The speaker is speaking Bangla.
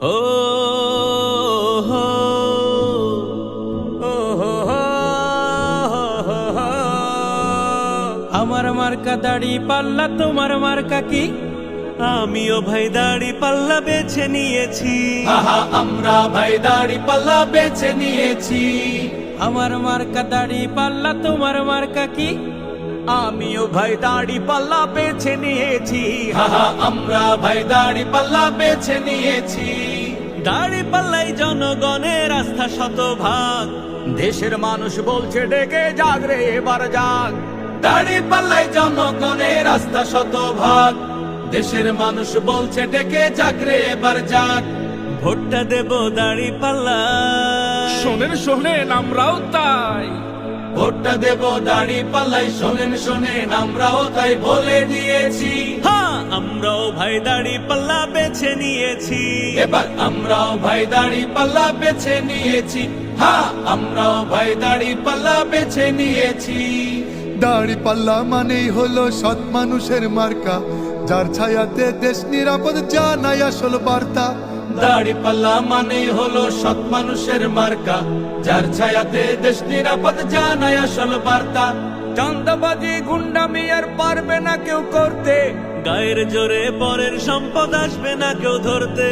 ও হো, ও হো হো, আমার মার্কা দাড়ি পাল্লা, তোমার মার্কা কি? আমিও ভাই দাড়ি পাল্লা বেছে নিয়েছি। আহা, আমরা ভাই দাড়ি পাল্লা বেছে নিয়েছি। আমার মার্কা দাড়ি পাল্লা, তোমার মার্কা কি? আমিও ভাই দাড়ি পাল্লা বেছে নিয়েছি। আহা, আমরা ভাই দাড়ি পাল্লা বেছে নিয়েছি। দাড়ি পাল্লাই জনগণের আস্থা শতভাগ। দেশের মানুষ বলছে ডেকে জাগ রে এবার জাগ। দাড়ি পাল্লাই জনগণের আস্থা শতভাগ। দেশের মানুষ বলছে ডেকে জাগ রে এবার জাগ। ভোটটা দেব দাড়ি পাল্লা। শোনেন শোনেন আমরাও তাই, ভোটটা দেব দাড়ি পাল্লাই। শোনেন শোনেন আমরাও তাই বলে দিয়েছি। হ্যাঁ, আমরাও ভাই দাড়ি পাল্লা বেছে নিয়েছি। এবার আমরাও ভাই দাড়ি পাল্লা বেছে নিয়েছি। হ্যাঁ, আমরাও ভাই দাড়ি পাল্লা বেছে নিয়েছি। দাড়ি পাল্লা মানেই হলো সৎ মানুষের মার্কা, যার ছায়াতে দেশ নিরাপদ, জানাই আসল বার্তা। দাড়ি পাল্লা মানে হলো সৎ মানুষের মার্কা, যার ছায়াতে দেশ নিরাপদ, জানায় আসল বার্তা। চাঁদাবাজি গুন্ডামি আর পারবে না কেউ করতে। গায়ের জোরে পরের সম্পদ আসবে না কেউ ধরতে।